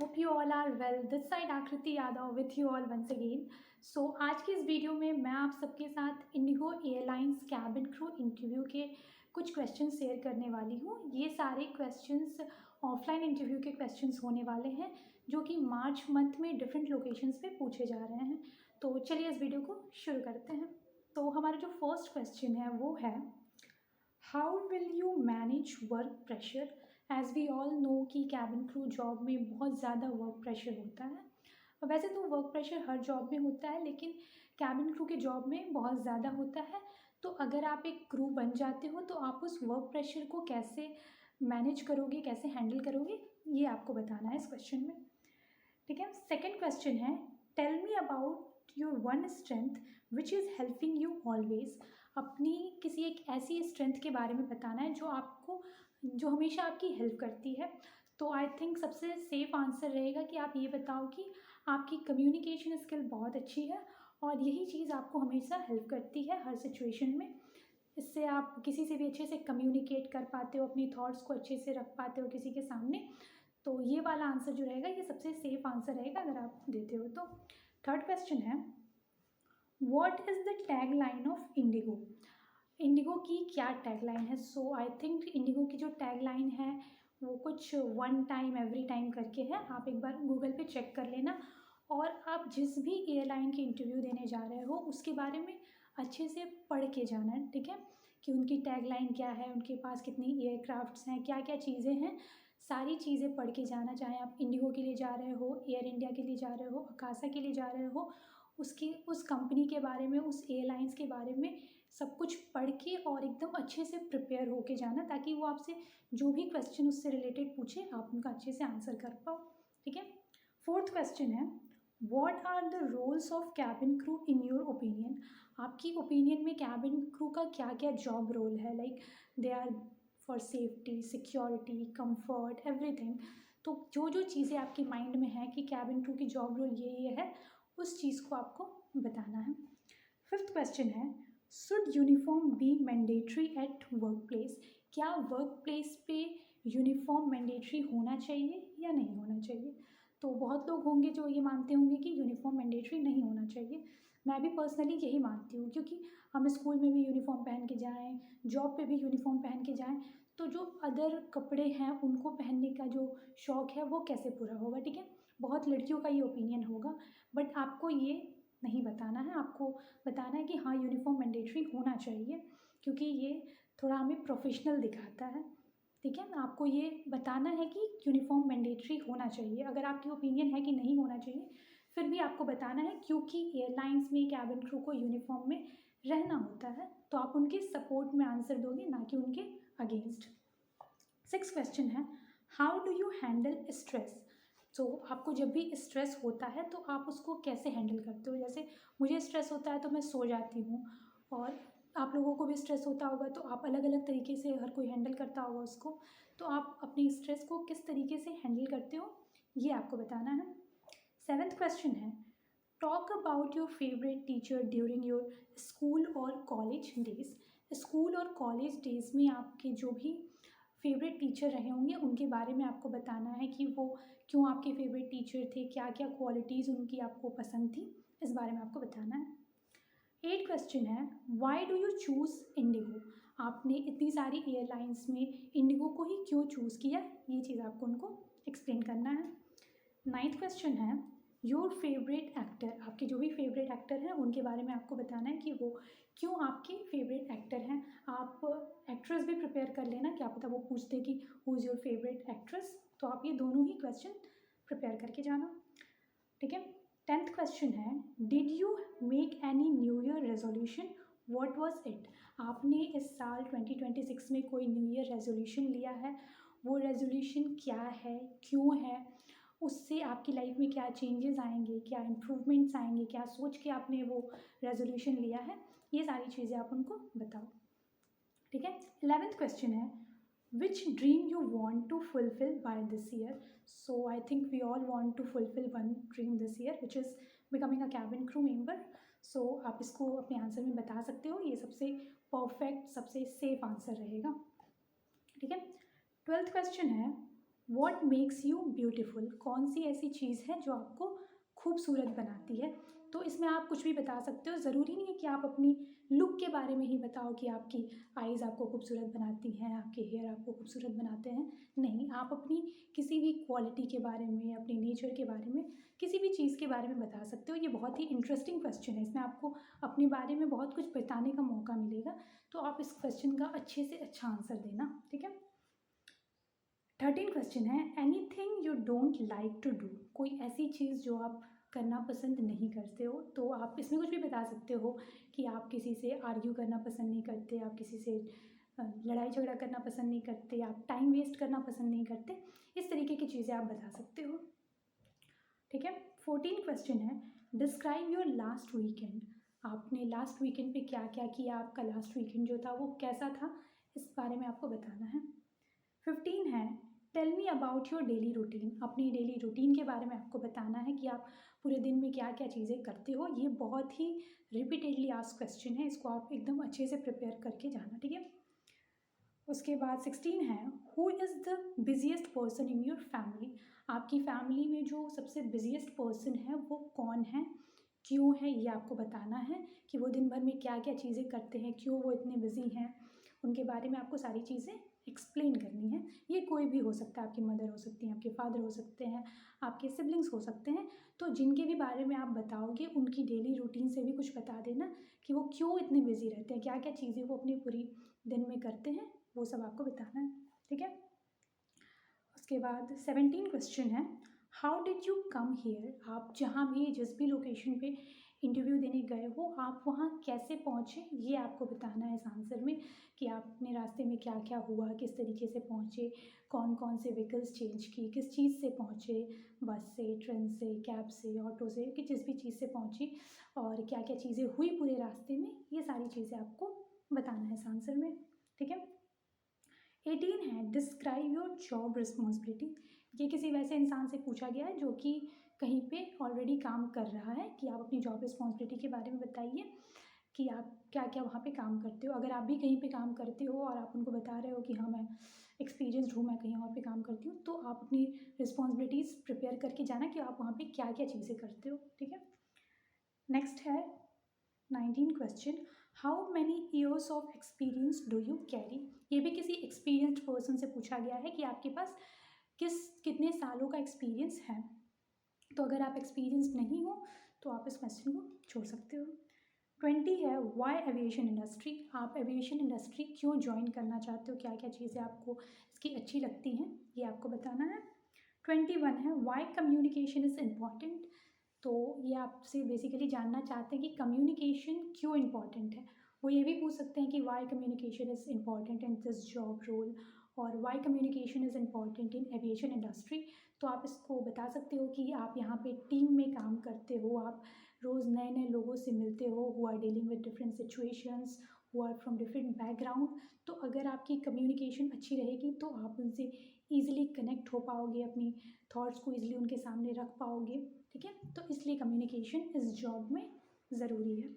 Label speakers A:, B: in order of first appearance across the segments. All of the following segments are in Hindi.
A: Hope you all are well. This side Aakriti Yadav with you all once again. So आज की इस वीडियो में मैं आप सबके साथ IndiGo airlines cabin crew interview के कुछ क्वेश्चन शेयर करने वाली हूँ। ये सारे क्वेश्चंस ऑफलाइन इंटरव्यू के क्वेश्चंस होने वाले हैं जो कि मार्च मंथ में डिफरेंट लोकेशंस पे पूछे जा रहे हैं। तो चलिए इस वीडियो को शुरू करते हैं। तो हमारा जो फर्स्ट क्वेश्चन है वो है, how will you manage work pressure. As we all know कि कैबिन क्रू जॉब में बहुत ज़्यादा वर्क प्रेशर होता है। वैसे तो वर्क प्रेशर हर जॉब में होता है, लेकिन कैबिन क्रू के जॉब में बहुत ज़्यादा होता है। तो अगर आप एक क्रू बन जाते हो तो आप उस वर्क प्रेशर को कैसे मैनेज करोगे, कैसे हैंडल करोगे, ये आपको बताना है इस क्वेश्चन में। ठीक है। सेकेंड क्वेश्चन है, tell me about your one strength which is helping you always. अपनी किसी एक ऐसी स्ट्रेंथ के बारे में बताना है जो हमेशा आपकी हेल्प करती है। तो आई थिंक सबसे सेफ आंसर रहेगा कि आप ये बताओ कि आपकी कम्युनिकेशन स्किल बहुत अच्छी है और यही चीज़ आपको हमेशा हेल्प करती है हर सिचुएशन में। इससे आप किसी से भी अच्छे से कम्युनिकेट कर पाते हो, अपनी थॉट्स को अच्छे से रख पाते हो किसी के सामने। तो ये वाला आंसर जो रहेगा ये सबसे सेफ आंसर रहेगा अगर आप देते हो तो। थर्ड क्वेश्चन है, what is the tag line of Indigo. Indigo की क्या टैग लाइन है। सो आई थिंक इंडिगो की जो टैग लाइन है वो कुछ वन टाइम एवरी टाइम करके है। आप एक बार गूगल पे चेक कर लेना और आप जिस भी एयरलाइन के इंटरव्यू देने जा रहे हो उसके बारे में अच्छे से पढ़ के जाना है। ठीक है, कि उनकी टैग लाइन क्या है, उनके पास कितनी एयरक्राफ्ट्स हैं, क्या क्या चीज़ें हैं, सारी चीज़ें पढ़ के जाना। चाहे आप इंडिगो के लिए जा रहे हो, एयर इंडिया के लिए जा रहे हो, अकासा के लिए जा रहे हो, उसकी उस कंपनी के बारे में, उस एयरलाइंस के बारे में सब कुछ पढ़ के और एकदम अच्छे से प्रिपेयर होके जाना, ताकि वो आपसे जो भी क्वेश्चन उससे रिलेटेड पूछे आप उनका अच्छे से आंसर कर पाओ। ठीक है। फोर्थ क्वेश्चन है, what are the roles of cabin crew in your opinion. आपकी ओपिनियन में कैबिन क्रू का क्या क्या जॉब रोल है। Like they are for safety, security, comfort, everything. तो जो जो चीज़ें आपके माइंड में है कि कैबिन क्रू की जॉब रोल ये है, उस चीज़ को आपको बताना है। फिफ्थ क्वेश्चन है, should uniform be mandatory at work place. क्या वर्क प्लेस पे यूनिफॉर्म मैंडेटरी होना चाहिए या नहीं होना चाहिए। तो बहुत लोग होंगे जो ये मानते होंगे कि यूनिफॉर्म मैंडेटरी नहीं होना चाहिए। मैं भी पर्सनली यही मानती हूँ, क्योंकि हम स्कूल में भी यूनिफॉर्म पहन के जाएँ, जॉब पे भी यूनिफॉर्म पहन के जाएँ, तो जो अदर कपड़े हैं उनको पहनने का जो शौक़ है वो कैसे पूरा होगा। ठीक है, बहुत लड़कियों का ये ओपिनियन होगा, बट आपको ये नहीं बताना है। आपको बताना है कि हाँ, यूनिफॉर्म मैंडेटरी होना चाहिए, क्योंकि ये थोड़ा हमें प्रोफेशनल दिखाता है। ठीक है, आपको ये बताना है कि यूनिफॉर्म मैंडेटरी होना चाहिए। अगर आपकी ओपिनियन है कि नहीं होना चाहिए, फिर भी आपको बताना है, क्योंकि एयरलाइंस में कैबिन क्रू को यूनिफॉर्म में रहना होता है। तो आप उनके सपोर्ट में आंसर दोगे, ना कि उनके अगेंस्ट। सिक्स क्वेश्चन है, how do you handle stress. तो आपको जब भी स्ट्रेस होता है तो आप उसको कैसे हैंडल करते हो। जैसे मुझे स्ट्रेस होता है तो मैं सो जाती हूँ, और आप लोगों को भी स्ट्रेस होता होगा, तो आप अलग अलग तरीके से, हर कोई हैंडल करता होगा उसको। तो आप अपनी स्ट्रेस को किस तरीके से हैंडल करते हो ये आपको बताना है। सेवेंथ क्वेश्चन है, talk about your favourite teacher during your school और कॉलेज डेज। स्कूल और कॉलेज डेज में आपके जो भी फेवरेट टीचर रहे होंगे उनके बारे में आपको बताना है कि वो क्यों आपके फेवरेट टीचर थे, क्या क्या क्वालिटीज़ उनकी आपको पसंद थी, इस बारे में आपको बताना है। 8 क्वेश्चन है, why do you choose Indigo. आपने इतनी सारी एयरलाइंस में इंडिगो को ही क्यों चूज़ किया, ये चीज़ आपको उनको एक्सप्लेन करना है। 9th क्वेश्चन है, योर फेवरेट एक्टर। आपके जो भी फेवरेट एक्टर हैं उनके बारे में आपको बताना है कि वो क्यों आपके फेवरेट एक्टर हैं। आप एक्ट्रेस भी प्रिपेयर कर लेना, क्या पता वो पूछते कि who is your favourite actress. तो आप ये दोनों ही क्वेश्चन प्रिपेयर करके जाना। ठीक है। 10th क्वेश्चन है, did you make any new year resolution, what was it. आपने इस साल 2026 में कोई न्यू ईयर रेजोल्यूशन लिया है, वो रेजोल्यूशन क्या है, क्यों है, उससे आपकी लाइफ में क्या चेंजेस आएंगे, क्या इम्प्रूवमेंट्स आएंगे, क्या सोच के आपने वो रेजोल्यूशन लिया है, ये सारी चीज़ें आप उनको बताओ। ठीक है। 11th क्वेश्चन है, which dream you want to fulfil by this year. So I think we all want to fulfil one dream this year which is becoming a cabin crew member. So आप इसको अपने आंसर में बता सकते हो, ये सबसे परफेक्ट, सबसे सेफ आंसर रहेगा। ठीक है। 12th क्वेश्चन है, व्हाट मेक्स यू ब्यूटीफुल, कौन सी ऐसी चीज़ है जो आपको खूबसूरत बनाती है। तो इसमें आप कुछ भी बता सकते हो, ज़रूरी नहीं है कि आप अपनी लुक के बारे में ही बताओ कि आपकी आईज़ आपको खूबसूरत बनाती हैं, आपके हेयर आपको खूबसूरत बनाते हैं। नहीं, आप अपनी किसी भी क्वालिटी के बारे में, अपने नेचर के बारे में, किसी भी चीज़ के बारे में बता सकते हो। ये बहुत ही इंटरेस्टिंग क्वेश्चन है, इसमें आपको अपने बारे में बहुत कुछ बताने का मौका मिलेगा। तो आप इस क्वेश्चन का अच्छे से अच्छा आंसर देना, ठीक है। 13 क्वेश्चन है, anything you don't like to do, कोई ऐसी चीज़ जो आप करना पसंद नहीं करते हो। तो आप इसमें कुछ भी बता सकते हो कि आप किसी से आर्ग्यू करना पसंद नहीं करते, आप किसी से लड़ाई झगड़ा करना पसंद नहीं करते, आप टाइम वेस्ट करना पसंद नहीं करते। इस तरीके की चीज़ें आप बता सकते हो, ठीक है। 14 क्वेश्चन है, डिस्क्राइब योर लास्ट वीकेंड, आपने लास्ट वीकेंड पे क्या क्या किया, आपका लास्ट वीकेंड जो था वो कैसा था, इस बारे में आपको बताना है। 15 है, tell me about your daily routine, अपनी डेली रूटीन के बारे में आपको बताना है कि आप पूरे दिन में क्या क्या चीज़ें करते हो। ये बहुत ही रिपीटेडली आस्क क्वेश्चन है, इसको आप एकदम अच्छे से प्रिपेयर करके जाना, ठीक है। उसके बाद 16 है, who is the busiest person in your family, आपकी फैमिली में जो सबसे बिजिएस्ट पर्सन है वो कौन है, क्यों है, ये आपको बताना है कि वो दिन भर में क्या क्या चीज़ें करते हैं, क्यों वो इतने बिजी हैं, उनके बारे में आपको सारी चीज़ें एक्सप्लेन करनी है। ये कोई भी हो सकता है, आपकी मदर हो सकती हैं, आपके फादर हो सकते हैं, आपके सिबलिंग्स हो सकते हैं। तो जिनके भी बारे में आप बताओगे उनकी डेली रूटीन से भी कुछ बता देना कि वो क्यों इतने बिजी रहते हैं, क्या क्या चीज़ें वो अपनी पूरी दिन में करते हैं, वो सब आपको बताना है, ठीक है। उसके बाद 17 क्वेश्चन है, how did you come here, आप जहाँ भी जिस भी लोकेशन पे इंटरव्यू देने गए हो आप वहाँ कैसे पहुँचे, ये आपको बताना है इस आंसर में कि आपने रास्ते में क्या क्या हुआ, किस तरीके से पहुँचे, कौन कौन से व्हीकल्स चेंज की, किस चीज़ से पहुँचे, बस से, ट्रेन से, कैब से, ऑटो से, कि जिस भी चीज़ से पहुँची और क्या क्या चीज़ें हुई पूरे रास्ते में, ये सारी चीज़ें आपको बताना है इस आंसर में, ठीक है। 18 है, डिस्क्राइब योर जॉब रिस्पॉन्सिबिलिटी, ये किसी वैसे इंसान से पूछा गया है जो कि कहीं पे ऑलरेडी काम कर रहा है कि आप अपनी जॉब रिस्पॉन्सिबिलिटी के बारे में बताइए कि आप क्या क्या वहाँ पे काम करते हो। अगर आप भी कहीं पे काम करते हो और आप उनको बता रहे हो कि हाँ मैं एक्सपीरियंसड हूँ, मैं कहीं और पे काम करती हूँ, तो आप अपनी रिस्पॉन्सिबिलिटीज़ प्रिपेयर करके जाना कि आप वहाँ पे क्या क्या चीज़ें करते हो, ठीक है। नेक्स्ट है 19 question, how many years of experience do you carry, ये भी किसी एक्सपीरियंस्ड पर्सन से पूछा गया है कि आपके पास कितने सालों का एक्सपीरियंस है। तो अगर आप एक्सपीरियंस नहीं हो तो आप इस क्वेश्चन को छोड़ सकते हो। 20 है, वाई एविएशन इंडस्ट्री, आप एविएशन इंडस्ट्री क्यों ज्वाइन करना चाहते हो, क्या क्या चीज़ें आपको इसकी अच्छी लगती हैं, ये आपको बताना है। 21 है, वाई कम्युनिकेशन इज़ इम्पॉर्टेंट, तो ये आपसे बेसिकली जानना चाहते हैं कि कम्युनिकेशन क्यों इम्पॉर्टेंट है। वो ये भी पूछ सकते हैं कि why communication is important in this job role, और why communication is important in aviation industry. तो आप इसको बता सकते हो कि आप यहाँ पे टीम में काम करते हो, आप रोज़ नए नए लोगों से मिलते हो, who are dealing with different situations, who are from different background. तो अगर आपकी कम्युनिकेशन अच्छी रहेगी तो आप उनसे ईजिली कनेक्ट हो पाओगे, अपनी थॉट्स को ईजिली उनके सामने रख पाओगे, ठीक है। तो इसलिए कम्युनिकेशन इस जॉब में ज़रूरी है,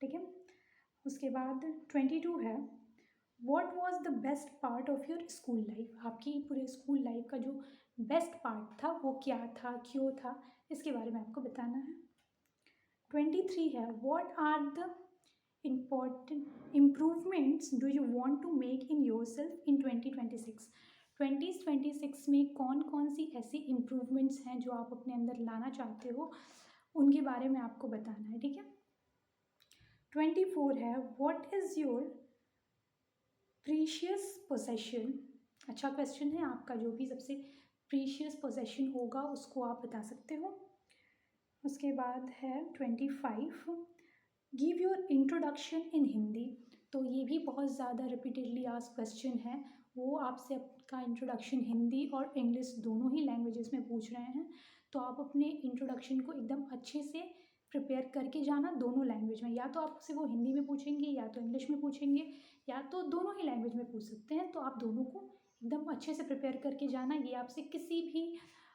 A: ठीक है। उसके बाद 22 है, what was the best part of your school life, आपकी पूरे स्कूल लाइफ का जो बेस्ट पार्ट था वो क्या था, क्यों था, इसके बारे में आपको बताना है। 23 है, what are the important improvements do you want to make in yourself in 2026, 2026 में कौन कौन सी ऐसी इम्प्रूवमेंट्स हैं जो आप अपने अंदर लाना चाहते हो, उनके बारे में आपको बताना है, ठीक है। 24 है, what is your precious possession, अच्छा क्वेश्चन है, आपका जो भी सबसे प्रीशियस पोसेशन होगा उसको आप बता सकते हो। उसके बाद है 25, give your introduction in Hindi, तो ये भी बहुत ज़्यादा रिपीटेडली आस्क क्वेश्चन है, वो आपसे आपका इंट्रोडक्शन हिंदी और इंग्लिश दोनों ही लैंग्वेजेस में पूछ रहे हैं। तो आप अपने इंट्रोडक्शन को एकदम अच्छे से प्रिपेयर करके जाना दोनों लैंग्वेज में, या तो आपसे वो हिंदी में पूछेंगे या तो इंग्लिश में पूछेंगे या तो दोनों ही लैंग्वेज में पूछ सकते हैं। तो आप दोनों को एकदम अच्छे से प्रिपेयर करके जाना, ये आपसे किसी भी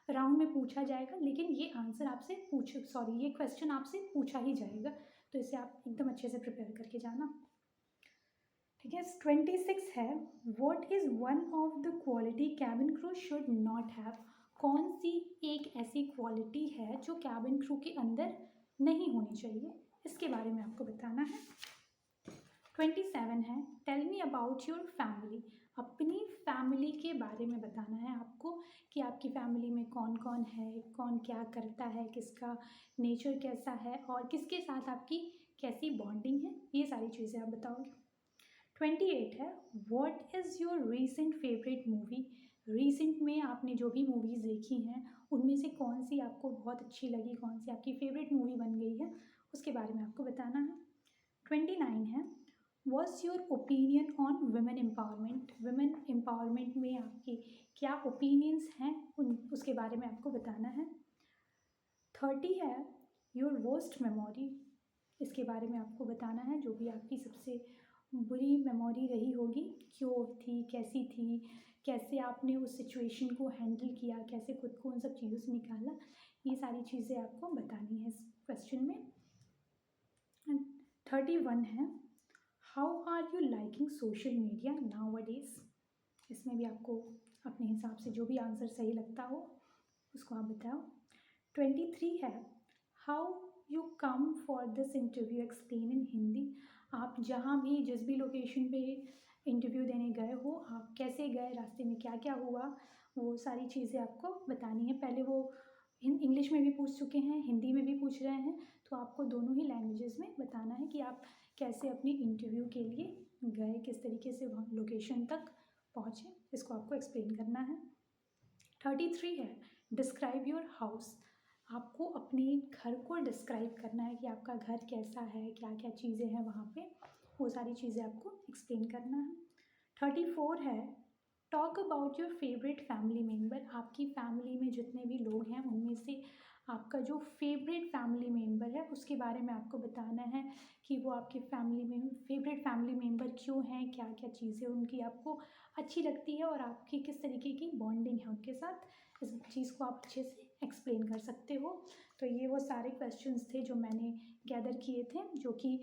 A: राउंड में पूछा जाएगा, लेकिन ये आंसर आपसे ये क्वेश्चन आपसे पूछा ही जाएगा, तो इसे आप एकदम अच्छे से प्रिपेयर करके जाना, ठीक है। 26 है, what is one of the quality cabin crew should not have. कौन सी एक ऐसी क्वालिटी है जो कैबिन क्रू के अंदर नहीं होनी चाहिए, इसके बारे में आपको बताना है। 27 है, tell me about your family. अपनी फैमिली के बारे में बताना है आपको कि आपकी फैमिली में कौन कौन है, कौन क्या करता है, किसका नेचर कैसा है और किसके साथ आपकी कैसी बॉन्डिंग है, ये सारी चीज़ें आप बताओगे। 28 है, what is your recent favourite movie. Recent में आपने जो भी मूवीज़ देखी हैं उनमें से कौन सी आपको बहुत अच्छी लगी, कौन सी आपकी फेवरेट मूवी बन गई है, उसके बारे में आपको बताना है। 29 है, what's your opinion on women empowerment. Women empowerment में आपके क्या ओपिनियंस हैं उसके बारे में आपको बताना है। 30 है, योर वर्स्ट मेमोरी। इसके बारे में आपको बताना है जो भी आपकी सबसे बुरी मेमोरी रही होगी, क्यों थी, कैसी थी, कैसे आपने उस सिचुएशन को हैंडल किया, कैसे खुद को उन सब चीज़ों से निकाला, ये सारी चीज़ें आपको बतानी है इस क्वेश्चन में। 31 है, how are you liking social media nowadays. इसमें भी आपको अपने हिसाब से जो भी आंसर सही लगता हो उसको आप बताओ। 23 है, how you come for this interview explain in Hindi. आप जहाँ भी जिस भी लोकेशन पे इंटरव्यू देने गए हो, आप कैसे गए, रास्ते में क्या क्या हुआ, वो सारी चीज़ें आपको बतानी है। पहले वो इंग्लिश में भी पूछ चुके हैं, हिंदी में भी पूछ रहे हैं, तो आपको दोनों ही लैंग्वेजेस में बताना है कि आप कैसे अपनी इंटरव्यू के लिए गए, किस तरीके से वहाँ लोकेशन तक पहुँचे, इसको आपको एक्सप्लेन करना है। 33 है, डिस्क्राइब योर हाउस। आपको अपने घर को डिस्क्राइब करना है कि आपका घर कैसा है, क्या क्या चीज़ें हैं वहाँ पे, वो सारी चीज़ें आपको एक्सप्लेन करना है। 34 है, talk about your favourite family member. आपकी फैमिली में जितने भी लोग हैं उनमें से आपका जो फेवरेट फैमिली मेम्बर है उसके बारे में आपको बताना है कि वो आपकी फैमिली में फेवरेट फैमिली मेम्बर क्यों हैं, क्या क्या चीज़ें उनकी आपको अच्छी लगती है और आपकी किस तरीके की बॉन्डिंग है उनके साथ, इस चीज़ को आप अच्छे से एक्सप्लेन कर सकते हो। तो ये वो सारे क्वेश्चंस थे जो मैंने गैदर किए थे, जो कि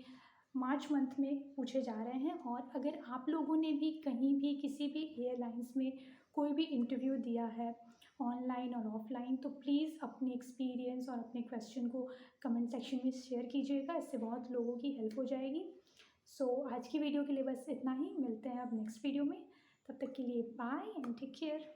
A: मार्च मंथ में पूछे जा रहे हैं। और अगर आप लोगों ने भी कहीं भी किसी भी एयरलाइंस में कोई भी इंटरव्यू दिया है ऑनलाइन और ऑफलाइन, तो प्लीज़ अपने एक्सपीरियंस और अपने क्वेश्चन को कमेंट सेक्शन में शेयर कीजिएगा, इससे बहुत लोगों की हेल्प हो जाएगी। सो आज की वीडियो के लिए बस इतना ही, मिलते हैं अब नेक्स्ट वीडियो में, तब तक के लिए बाय एंड टेक केयर।